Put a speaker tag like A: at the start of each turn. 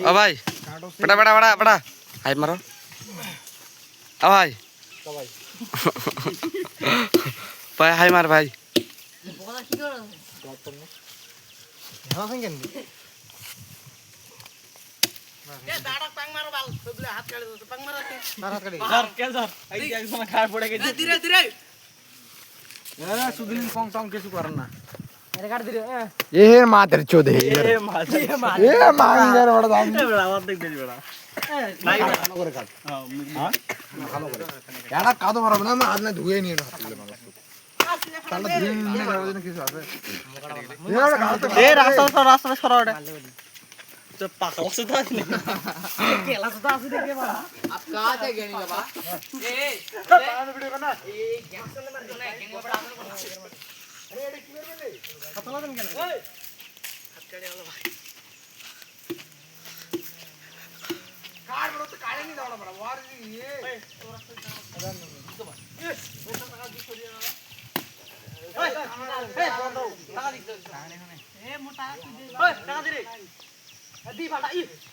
A: ও ভাই বেটা বেটা বেটা বেটা হাই মারো ও ভাই ভাই হাই মার ভাই কিছু করেন না
B: এ মাদের চোদে এ মাঙ্গার বড় দাম ভালো করে কাট ভালো করে এটা কাদো মারবে না আজ না ধুয়ে নিয়ে না তাহলে ধুয়ে নিয়ে যাওয়ার জন্য কিছু আছে
A: এ রাস্তা সরা ওটা তো পাকা আছে তো আছে কেলা তো আছে দেখে বাবা আপ कहां से गेनी बाबा ए पान वीडियो करना ए गैस से मार दो ना गेनी बाबा अरे ये की कर ले खतला दिन केन ए हाथ काटे वाला भाई कार बड़ो तो काले नहीं दावड़ा बड़ा वार ये ए तोरा से अदन तो बा ए पैसा टाका दी छोड़ी ना ए टाका दी ए मोटा ए टाका दे रे दी बाटा ई